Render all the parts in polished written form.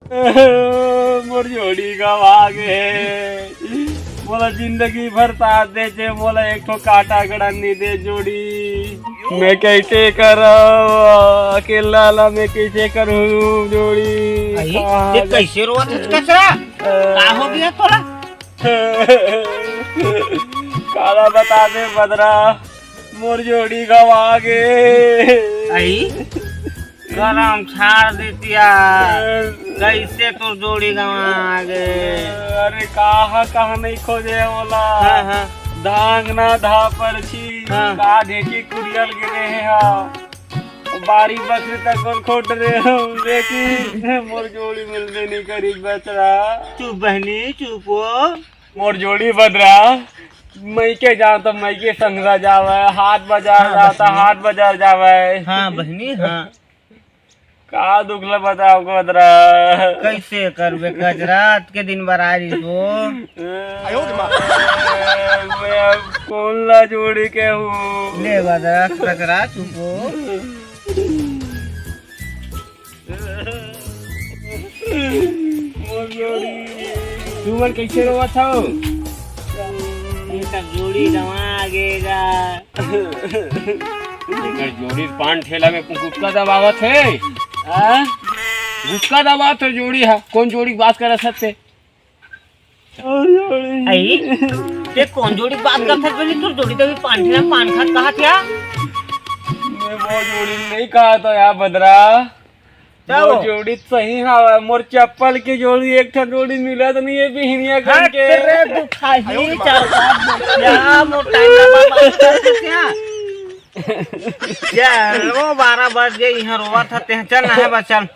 मोर जोड़ी गवा गे मोला जिंदगी भर साथ दे जे मोला एक ठो काटा गड़ानी दे जोड़ी मैं कैसे करूं अकेला ला मैं कैसे करूं जोड़ी ये कैसे रोवा कचरा का हो गया तोला काला बता दे बदरा मोर जोड़ी गवा गे आई गरम छाड़ देतिया कैसे तो जोड़ी गवा गे अरे कहा नहीं खोजे बोला धांग ना धा पर छी का ढेकी कुरियल गिरे है बारी बकरी तक कौन खोट रहे हो देखी मोर जोड़ी मिलने नहीं करी बचरा चुप बहनी चुपो मोर जोड़ी बदरा मई के जाओ तो मई के संगरा जावे हाट बाजार जाता हाट बाजार जावे हाँ बहनी हाँ का दुखला बताओ बदरा कैसे करबे गजरात के दिन बरारी तो मैं कौन ला जोड़ी के हूँ ले बदरा कचरा चुपो तू मन कैसे रोवा था जोड़ी दवागेगा जोड़ी पान ठेला में गुटका दबावत है गुटका दबावत है जोड़ी है कौन जोड़ी बात कर सकते ते कौन जोड़ी बात कर सकते तू जोड़ी तो पान ठेला पान खा कहा था मैं वो जोड़ी नहीं कहा था यार बदरा वो जोड़ी सही हवा मोर चप्पल की जोड़ी एक ठा जोड़ी मिला तो नहीं है बिहनिया करके रे दुखाई चल क्या मोटा क्या चल वो 12 बज गए यहाँ रोवा था ते चल ना है बस चल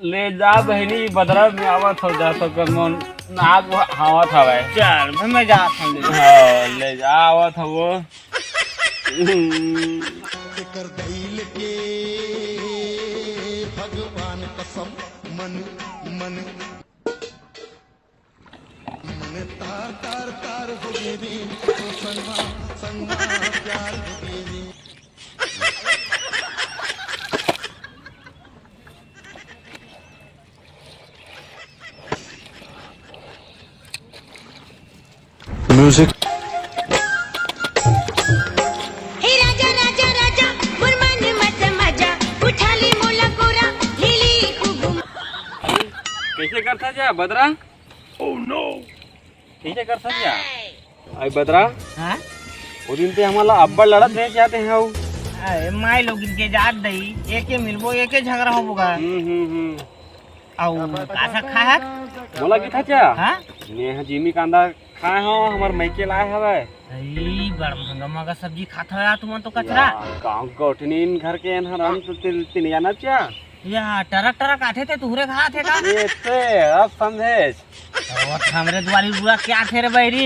ले जा बहनी बदरा में आवत हो जा तो कर मन नाक हवा था भाई चल मैं जा था ले जा आवत हो वो कर दिल के भगवान कसम मन मन मन तार तार तार हो गए तो सनमा सनमा प्यार हो गए म्यूजिक कैसे करता जा बदरा ओह नो कैसे करता जा आई बदरा हां वो दिन पे हमारा अब्बा लड़त नहीं चाहते हैं वो अरे माई लोग इनके जात दई एके मिलबो एके झगड़ा होबोगा औ कासा खाया बोला की था क्या हां ने जिमी कांदा खाए हो हमर मैके लाए हवे ई बड़ महंगा महंगा सब्जी खात हो तुम तो कचरा गांव गोठनीन घर के एनहर हम तो तिन जाना क्या या टरक टरक आथे थे तुहरे खा थे का एते अब समझे और हमरे द्वारी बुआ क्या थे रे बैरी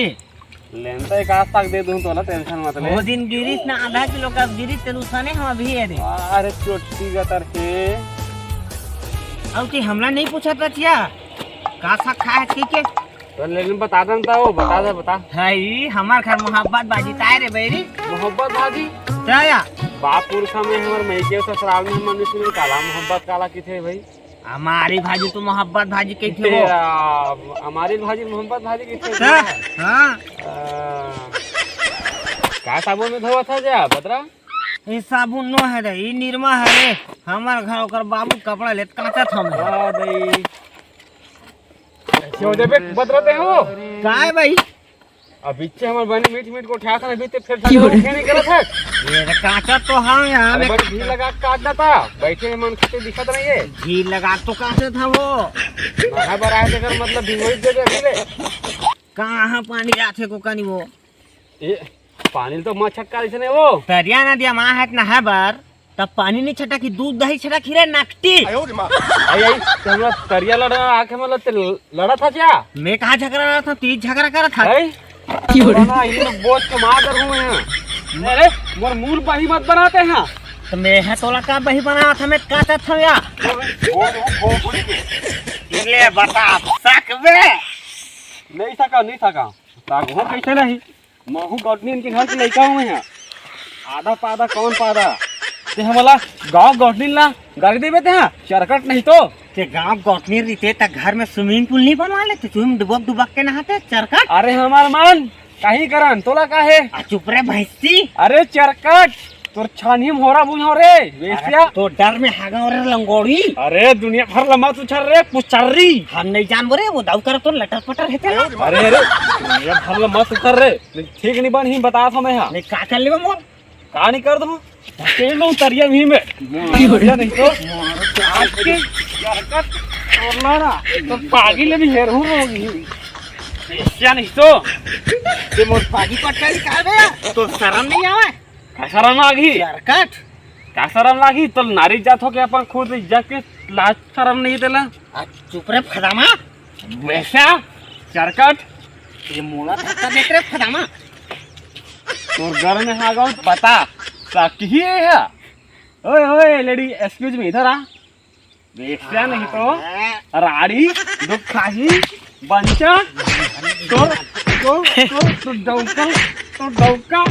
लेन तो एक आज तक दे दूं तो ना टेंशन मत ले वो दिन गिरिस ना आधा किलो का गिरिस तेनु सने हम अभी है रे अरे चोटी गतर के और कि हमला नहीं पूछा था क्या का सा खाए ठीक है तो लेकिन बता देता वो बता दे बता हाई हमार घर मोहब्बत बाजी ताए रे बैरी मोहब्बत भाजी क्या बापुर समय हमर मैके ससुराल में मनुष्य में काला मोहब्बत काला की थे भाई हमारी भाजी तो मोहब्बत भाजी कही थे वो हमारी भाजी मोहब्बत भाजी की थे हां का साबुन में धोवा था जा बदरा ये साबुन नो है रे ई निरमा है रे हमार घर ओकर बाबू कपड़ा लेत काचा था हम हां दई क्यों देबे बदरते हो का है भाई अब बीच हमर बनी मीट मीट को उठा कर अभी ते फिर उठे नहीं करत है ये काचा तो हम यहां में घी लगा काट देता बैठे मन खाते दिखत नहीं है घी लगा तो कासे था वो ना बराए देकर मतलब भिगोई दे दे कहां पानी आथे को कनी वो ये पानी तो मछक्का इसने वो तरिया ना दिया मां है ना है बार तब पानी नहीं छटा कि दूध दही छटा खीरे नाकटी आई आई हमरा तरिया लड़ा आके मतलब लड़ा था क्या मैं कहां झगड़ा रहा था तीज झगड़ा कर था क्यों ना इन लोग बोझ के मार कर हुए हैं अरे मोर मूल बही मत बनाते हैं तो मैं है तोला का बही बनाया था मैं काटा था या ले बता सकबे नहीं सका ताक हो कैसे नहीं महू गौटनी इनके घर के लड़का हुए हैं आधा पादा कौन पादा ते हमला गांव गौटनी ला गाड़ी देबे ते चरकट नहीं तो ते गांव गौतमी रीते तक घर में स्विमिंग पूल नहीं बनवा लेते तुम डुबक डुबक के नहाते चरकट। अरे हमार मन कहीं करन तोला काहे चुप रे भैंसी। अरे चरकट तोर छानी में होरा बुझो रे वेश्या तो डर में हागा और लंगोड़ी। अरे दुनिया भर लम्बा तू छर रे पुचर्री हम नहीं जान बोरे वो दाऊ कर तो लटर पटर हेते ना। अरे अरे दुनिया भर लम्बा तू कर रे ठीक नहीं बन ही बता था मैं नहीं का कर लेबे मोर का नहीं कर दूं तेल में उतरिया भी में नहीं तो आज के चरकट और ना तो पागी ले भी हेर होगी वेश्या नहीं तो ते मोर पागी पटका निकाल बे तो शर्म नहीं आवे। का शर्म लागी चरकट का शर्म लागी तो नारी जात हो के अपन खुद इज्जत के लाज शर्म नहीं देला चुप रे फदामा। वेश्या चरकट ये मोला धक्का देख रे फदामा। तो घर में आ गया बता साकी है ओए ओए लेडी एक्सक्यूज मी इधर आ वेश्या नहीं तो राड़ी दुखाही बंचा तो डौका